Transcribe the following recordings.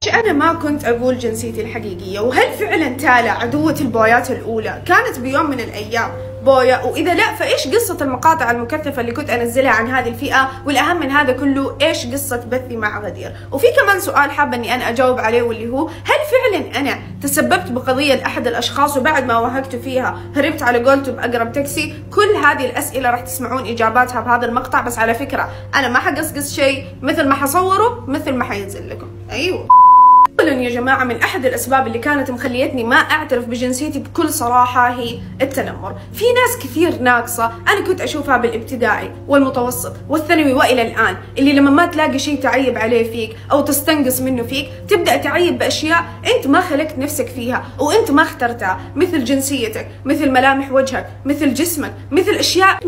أنا ما كنت أقول جنسيتي الحقيقية، وهل فعلا تالا عدوة البويات الأولى كانت بيوم من الأيام بويا؟ وإذا لا فإيش قصة المقاطع المكثفة اللي كنت أنزلها عن هذه الفئة؟ والأهم من هذا كله إيش قصة بثي مع غدير؟ وفي كمان سؤال حابة إني أنا أجاوب عليه، واللي هو هل فعلا أنا تسببت بقضية لأحد الأشخاص وبعد ما وهقت فيها هربت على قولته بأقرب تاكسي؟ كل هذه الأسئلة راح تسمعون إجاباتها بهذا المقطع، بس على فكرة أنا ما حقصقص شيء، مثل ما حصوره مثل ما حينزل لكم. أيوه اولا يا جماعه، من احد الاسباب اللي كانت مخليتني ما اعترف بجنسيتي بكل صراحه هي التنمر. في ناس كثير ناقصه انا كنت اشوفها بالابتدائي والمتوسط والثانوي والى الان، اللي لما ما تلاقي شيء تعيب عليه فيك او تستنقص منه فيك تبدا تعيب باشياء انت ما خلقت نفسك فيها وانت ما اخترتها، مثل جنسيتك، مثل ملامح وجهك، مثل جسمك، مثل اشياء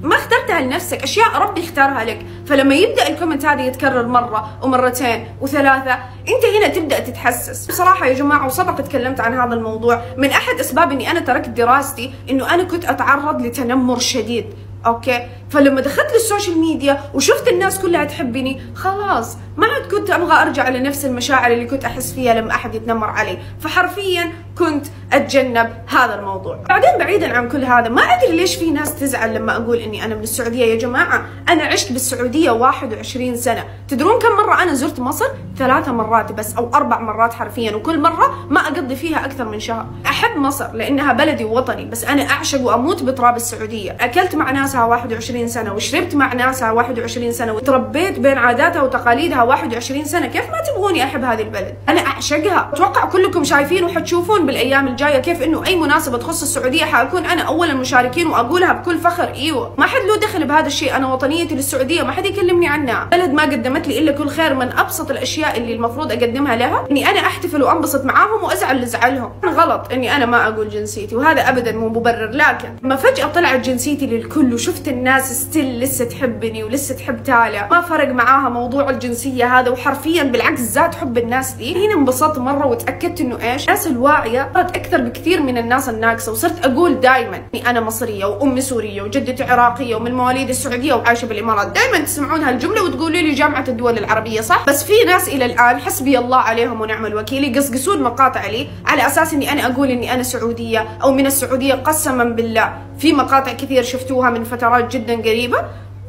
ما اخترتها لنفسك، اشياء ربي اختارها لك. فلما يبدا الكومنت هذا يتكرر مره ومرتين وثلاثه انت هنا تبدا تتحسس. بصراحه يا جماعه، وسبق تكلمت عن هذا الموضوع، من احد اسباب اني انا تركت دراستي انه انا كنت اتعرض لتنمر شديد. اوكي، فلما دخلت للسوشيال ميديا وشفت الناس كلها تحبني، خلاص ما عاد كنت ابغى ارجع لنفس المشاعر اللي كنت احس فيها لما احد يتنمر علي، فحرفيا كنت اتجنب هذا الموضوع. بعدين بعيدا عن كل هذا، ما ادري ليش في ناس تزعل لما اقول اني انا من السعوديه. يا جماعه انا عشت بالسعوديه 21 سنه، تدرون كم مره انا زرت مصر؟ 3 مرات بس او 4 مرات حرفيا، وكل مره ما اقضي فيها اكثر من شهر. احب مصر لانها بلدي ووطني، بس انا اعشق واموت بتراب السعوديه. اكلت مع ناسها 21 سنه، وشربت مع ناسها 21 سنه، وتربيت بين عاداتها وتقاليدها 21 سنه. كيف ما تبغوني احب هذه البلد؟ انا اعشقها. اتوقع كلكم شايفين وحتشوفون بالايام الجايه كيف انه اي مناسبه تخص السعوديه حاكون انا اول المشاركين واقولها بكل فخر. ايوه، ما حد له دخل بهذا الشيء، انا وطنيتي للسعوديه ما حد يكلمني عنها. بلد ما قدمت لي الا كل خير. من ابسط الاشياء اللي المفروض اقدمها لها اني انا احتفل وانبسط معاهم وازعل لزعلهم. غلط اني انا ما اقول جنسيتي، وهذا ابدا مو مبرر، لكن لما فجاه طلعت جنسيتي للكل وشفت الناس ستيل لسه تحبني ولسه تحب تالا، ما فرق معاها موضوع الجنسيه هذا، وحرفيا بالعكس زاد حب الناس لي. هنا انبسطت مره وتاكدت انه ايش، الناس الواعيه صارت اكثر بكثير من الناس الناقصه. وصرت اقول دائما اني انا مصريه وامي سوريه وجدتي عراقيه ومن مواليد السعوديه وعايشه بالامارات. دائما تسمعون هالجمله وتقولوا لي جامعه الدول العربيه، صح؟ بس في ناس الى الان حسبي الله عليهم ونعم الوكيل يقصقصون مقاطع لي على اساس اني انا اقول اني انا سعوديه او من السعوديه. قسما بالله في مقاطع كثير شفتوها من فترات جدا قريبه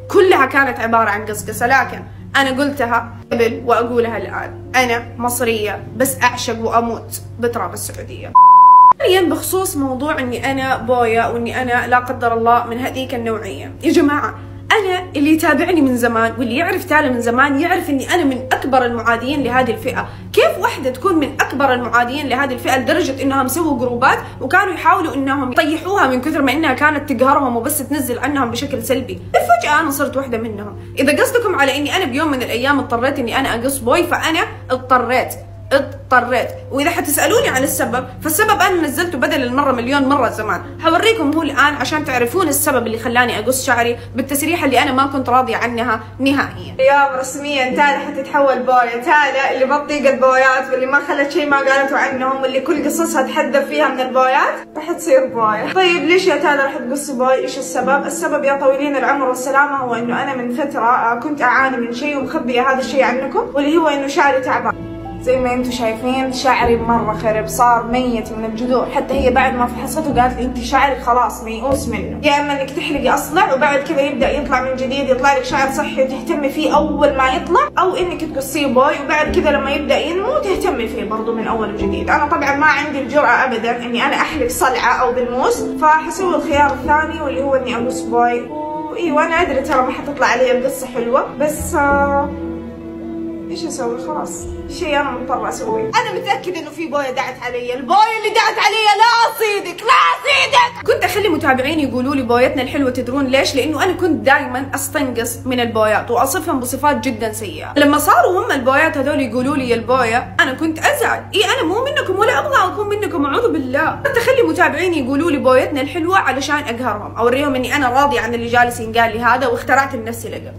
كلها كانت عباره عن قصقصه، لكن أنا قلتها قبل وأقولها الآن، أنا مصرية بس أعشق وأموت بتراب السعودية. ثانيا بخصوص موضوع إني أنا بويا وإني أنا لا قدر الله من هذيك النوعية، يا جماعة أنا اللي يتابعني من زمان واللي يعرف تالا من زمان يعرف إني أنا من أكبر المعادين لهذه الفئة. كيف واحدة تكون من أكبر المعادين لهذه الفئة لدرجة إنهم سووا جروبات وكانوا يحاولوا إنهم يطيحوها من كثر ما إنها كانت تقهرهم وبس تنزل عنهم بشكل سلبي؟ فجأة أنا صرت واحدة منهم. إذا قصدكم على إني أنا بيوم من الأيام اضطريت إني أنا أقص بوي، فأنا اضطريت. واذا حتسالوني عن السبب، فالسبب انا نزلته بدل المره مليون مره زمان. حوريكم هو الان عشان تعرفون السبب اللي خلاني اقص شعري بالتسريحه اللي انا ما كنت راضيه عنها نهائيا. اليوم رسميا تالا حتتحول بويا، تالا اللي بطيق البويات واللي ما خلت شيء ما قالته عنهم واللي كل قصصها تحدث فيها من البويات راح تصير بويا. طيب ليش يا تالا راح تقصي بوي؟ ايش السبب؟ السبب يا طويلين العمر والسلامه هو انه انا من فتره كنت اعاني من شيء ومخبيه هذا الشيء عنكم، واللي هو انه شعري تعبان. زي ما انتم شايفين شعري مره خرب، صار ميت من الجذور. حتى هي بعد ما فحصته قالت لي انت شعرك خلاص ميؤوس منه، يا اما انك تحلقي اصلع وبعد كذا يبدا يطلع من جديد، يطلع لك شعر صحي وتهتمي فيه اول ما يطلع، او انك تقصيه بوي وبعد كذا لما يبدا ينمو تهتمي فيه برضه من اول وجديد. انا طبعا ما عندي الجرأه ابدا اني انا احلق صلعه او بالموس، فحسوي الخيار الثاني واللي هو اني اقص بوي. وايوه انا ادري ترى ما حتطلع علي القصه حلوه، بس ايش اسوي؟ خلاص شيء انا مضطره اسويه. انا متاكده انه في بويا دعت علي، البويا اللي دعت علي لا اصيدك لا اصيدك. كنت اخلي متابعيني يقولوا لي بويتنا الحلوه، تدرون ليش؟ لانه انا كنت دائما استنقص من البويات واصفهم بصفات جدا سيئه. لما صاروا هم البويات هذول يقولوا لي البويا انا كنت ازعل، انا مو منكم ولا ابغى اكون منكم، اعوذ بالله. كنت اخلي متابعيني يقولوا لي بويتنا الحلوه علشان اقهرهم، اوريهم اني انا راضيه عن اللي جالس ينقال لي هذا، واخترعت لنفسي لقب.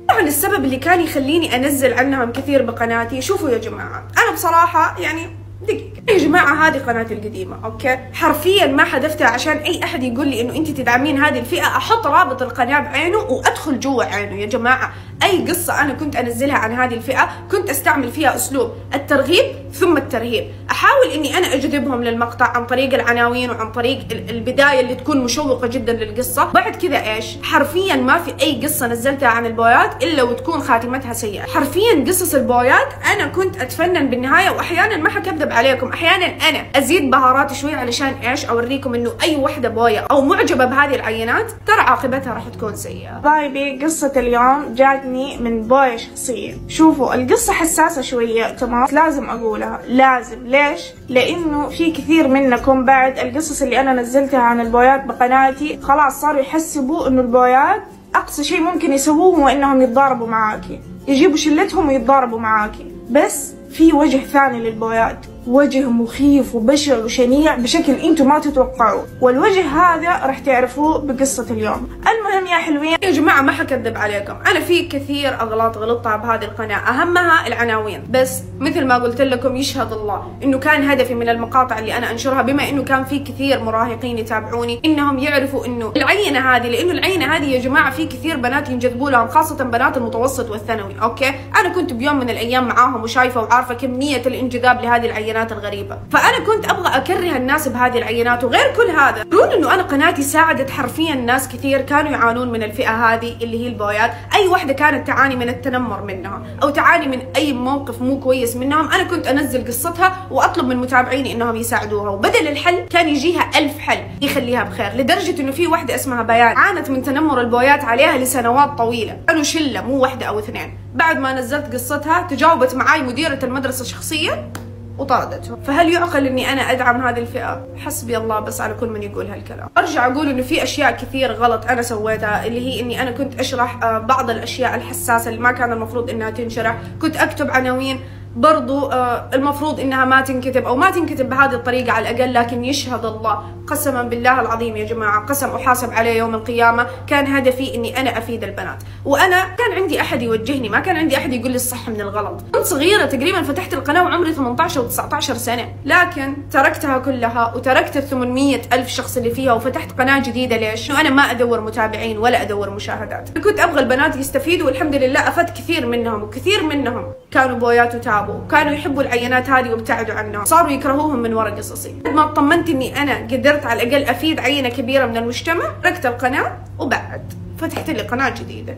طبعا السبب اللي كان يخليني انزل عنهم كثير بقناتي، شوفوا يا جماعه انا بصراحه يعني دقيقة يا جماعة، هذه قناتي القديمة، اوكي؟ حرفيا ما حذفتها عشان اي احد يقول لي انه انت تدعمين هذه الفئة، احط رابط القناة بعينه وادخل جوا عينه. يا جماعة اي قصة انا كنت انزلها عن هذه الفئة كنت استعمل فيها اسلوب الترغيب ثم الترهيب، احاول اني انا اجذبهم للمقطع عن طريق العناوين وعن طريق البداية اللي تكون مشوقة جدا للقصة. بعد كذا ايش؟ حرفيا ما في اي قصة نزلتها عن البويات الا وتكون خاتمتها سيئة. حرفيا قصص البويات انا كنت اتفنن بالنهاية، واحيانا ما حكذب عليكم احيانا انا ازيد بهارات شوي علشان ايش؟ اوريكم انه اي وحده بويا او معجبه بهذه العينات ترى عاقبتها راح تكون سيئه. طيبي قصه اليوم جاتني من بويا شخصيا. شوفوا القصه حساسه شويه، تمام؟ لازم اقولها، لازم. ليش؟ لانه في كثير منكم بعد القصص اللي انا نزلتها عن البويات بقناتي خلاص صاروا يحسبوا انه البويات اقصى شيء ممكن يسووه هو انهم يتضاربوا معاكي، يجيبوا شلتهم ويتضاربوا معاكي. بس في وجه ثاني للبويات، وجه مخيف وبشع وشنيع بشكل انتم ما تتوقعوا، والوجه هذا راح تعرفوه بقصة اليوم. المهم يا حلوين يا جماعة ما حكذب عليكم، انا في كثير اغلاط غلطتها بهذه القناة، اهمها العناوين. بس مثل ما قلت لكم يشهد الله انه كان هدفي من المقاطع اللي انا انشرها، بما انه كان في كثير مراهقين يتابعوني، انهم يعرفوا انه العينة هذه، لانه العينة هذه يا جماعة في كثير بنات ينجذبوا لهم، خاصة بنات المتوسط والثانوي، اوكي؟ انا كنت بيوم من الايام معاهم وشايفة وعارفة كمية الانجذاب لهذه العينات الغريبة، فانا كنت ابغى اكره الناس بهذه العينات. وغير كل هذا تقولون انه انا قناتي ساعدت حرفيا ناس كثير كانوا يعانون من الفئة هذه اللي هي البويات. اي وحدة كانت تعاني من التنمر منها او تعاني من اي موقف مو كويس منهم، انا كنت انزل قصتها واطلب من متابعيني انهم يساعدوها، وبدل الحل كان يجيها 1000 حل يخليها بخير. لدرجة انه في وحدة اسمها بيان عانت من تنمر البويات عليها لسنوات طويلة، كانوا شلة مو وحدة او اثنين. بعد ما نزلت قصتها تجاوبت معاي مديرة المدرسة شخصيا وطردته. فهل يعقل اني انا ادعم هذه الفئة؟ حسبي الله بس على كل من يقول هالكلام. ارجع اقول انه في اشياء كثير غلط انا سويتها، اللي هي اني انا كنت اشرح بعض الاشياء الحساسة اللي ما كان المفروض انها تنشرح، كنت اكتب عناوين برضو المفروض انها ما تنكتب او ما تنكتب بهذه الطريقة على الاقل. لكن يشهد الله قسما بالله العظيم يا جماعة، قسم احاسب عليه يوم القيامة، كان هدفي اني انا افيد البنات، وانا كان عندي احد يوجهني، ما كان عندي احد يقول لي الصح من الغلط. كنت صغيرة تقريبا، فتحت القناة وعمري 18 و 19 سنة، لكن تركتها كلها وتركت ال 800,000 شخص اللي فيها وفتحت قناة جديدة. ليش؟ انا ما ادور متابعين ولا ادور مشاهدات، كنت ابغى البنات يستفيدوا، والحمد لله افدت كثير منهم، وكثير منهم كانوا بويات وتابوا، كانوا يحبوا العينات هذه وابتعدوا عنها، صاروا يكرهوهم من وراء قصصي. ما اطمنت اني انا قدرت على الاقل افيد عينة كبيرة من المجتمع، تركت القناة وبعد فتحت لي قناة جديدة.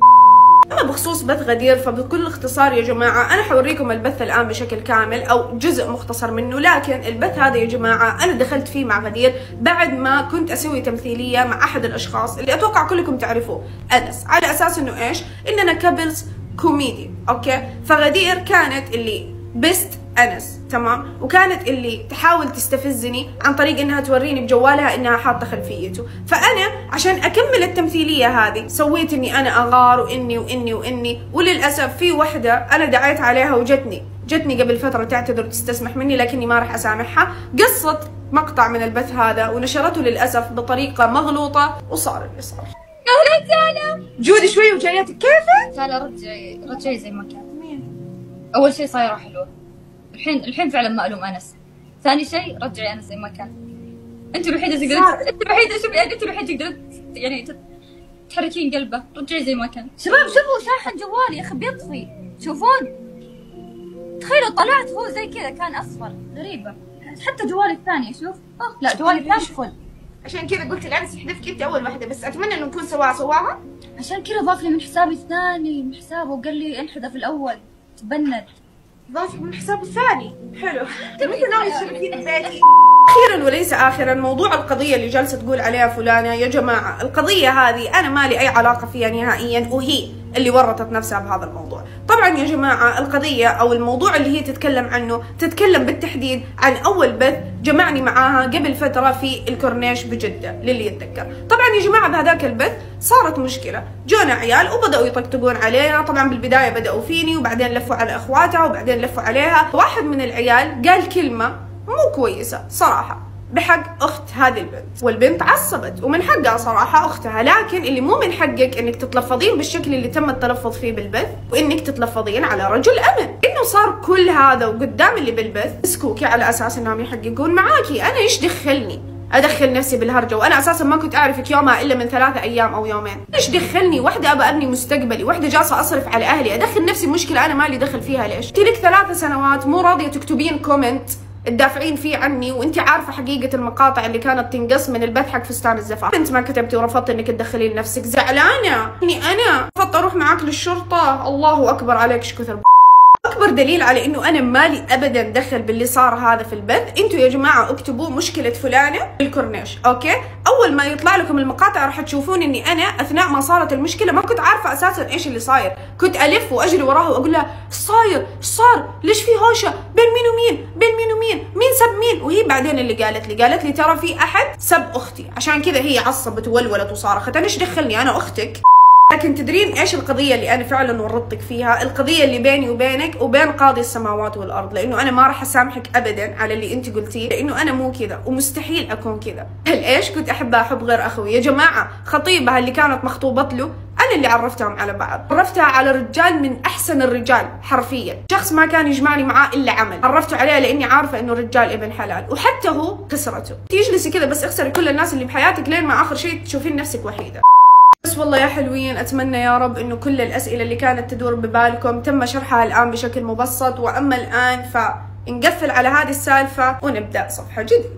أما بخصوص بث غدير فبكل اختصار يا جماعة أنا حوريكم البث الآن بشكل كامل أو جزء مختصر منه، لكن البث هذا يا جماعة أنا دخلت فيه مع غدير بعد ما كنت أسوي تمثيلية مع أحد الأشخاص اللي أتوقع كلكم تعرفوه، أنس، على أساس إنه إيش؟ إننا كابلز كوميدي، أوكي؟ فغدير كانت اللي بست أنس، تمام؟ وكانت اللي تحاول تستفزني عن طريق انها توريني بجوالها انها حاطه خلفيته. فانا عشان اكمل التمثيليه هذه سويت اني انا اغار واني وللاسف في وحده انا دعيت عليها وجتني قبل فتره تعتذر وتستسمح مني، لكني ما راح اسامحها، قصت مقطع من البث هذا ونشرته للاسف بطريقه مغلوطه وصار اللي صار. اهلا وسهلا جودي شوي وجاياتك كيفك؟ لا رجعي زي ما كان. اول شيء صايره حلوه، الحين فعلا ما الوم انس. ثاني شيء رجعي انس زي ما كان. انت الوحيده تقدرين، انت الوحيده شوفي يعني انت الوحيده تقدرين يعني تحركين قلبه. رجعي زي ما كان. شباب شوفوا شاحن جوالي يا اخي بيطفي، تشوفون؟ تخيلوا طلعت هو زي كذا كان اصفر، غريبه. حتى جوالي الثاني شوف، لا جوالي الثاني فل. عشان كذا قلت لأنس يحذفك انت اول واحده، بس اتمنى انه نكون سواها. عشان كذا ضاف لي من حسابي الثاني، من حسابه وقال لي انحذف الاول، تبند. ضافك من حسابه الثاني، حلو. متى ناوي تشاركين ببيتي؟ اخيرا وليس اخرا، موضوع القضيه اللي جالسه تقول عليها فلانه، يا جماعه القضيه هذه انا ما لي اي علاقه فيها نهائيا، وهي اللي ورطت نفسها بهذا الموضوع. طبعا يا جماعه القضيه او الموضوع اللي هي تتكلم عنه تتكلم بالتحديد عن اول بث جمعني معاها قبل فتره في الكورنيش بجده للي يتذكر. طبعا يا جماعه بهذاك البث صارت مشكله، جونا عيال وبداوا يطقطقون علينا. طبعا بالبدايه بداوا فيني وبعدين لفوا على اخواتها وبعدين لفوا عليها. واحد من العيال قال كلمه مو كويسه صراحه، بحق اخت هذه البنت، والبنت عصبت ومن حقها صراحه اختها، لكن اللي مو من حقك انك تتلفظين بالشكل اللي تم التلفظ فيه بالبث، وانك تتلفظين على رجل امن. انه صار كل هذا وقدام اللي بالبث مسكوكي على اساس انهم يحققون معاكي. انا ايش دخلني ادخل نفسي بالهرجه وانا اساسا ما كنت اعرفك يومها الا من 3 ايام او يومين؟ ايش دخلني؟ وحده ابى ابني مستقبلي، وحده جالسه اصرف على اهلي، ادخل نفسي بمشكله انا مالي دخل فيها. ليش؟ انت لك 3 سنوات مو راضيه تكتبين كومنت تدافعين فيه عني، وانت عارفه حقيقه المقاطع اللي كانت تنقص من البث حق فستان الزفاف. انت ما كتبتي ورفضت انك تدخلين نفسك، زعلانه اني انا رفضت اروح معاك للشرطه. الله اكبر عليك ايش كثر. اكبر دليل على انه انا مالي ابدا دخل باللي صار هذا في البث، انتوا يا جماعه اكتبوا مشكله فلانه بالكورنيش، اوكي؟ اول ما يطلع لكم المقاطع راح تشوفون اني انا اثناء ما صارت المشكله ما كنت عارفه اساسا ايش اللي صاير، كنت الف واجري وراها واقول لها ايش صاير؟ ايش صار؟ ليش في هوشه؟ بين مين ومين؟ بين مين ومين؟ مين سب مين؟ وهي بعدين اللي قالت لي ترى في احد سب اختي، عشان كذا هي عصبت وولولت وصارخت. انا ايش دخلني؟ انا اختك. لكن تدرين ايش القضيه اللي انا فعلا ورطتك فيها؟ القضيه اللي بيني وبينك وبين قاضي السماوات والارض، لانه انا ما راح اسامحك ابدا على اللي انت قلتيه، لانه انا مو كذا ومستحيل اكون كذا. هل ايش كنت احبها حب غير اخوي؟ يا جماعه خطيبها اللي كانت مخطوبت له انا اللي عرفتهم على بعض، عرفتها على رجال من احسن الرجال حرفيا، شخص ما كان يجمعني معاه الا عمل، عرفته عليها لاني عارفه انه رجال ابن حلال، وحتى هو خسرته. تجلسي كذا بس اخسري كل الناس اللي بحياتك لين ما اخر شيء تشوفين نفسك وحيده. بس والله يا حلوين اتمنى يا رب انه كل الاسئله اللي كانت تدور ببالكم تم شرحها الان بشكل مبسط، واما الان فنقفل على هذه السالفه ونبدا صفحه جديده.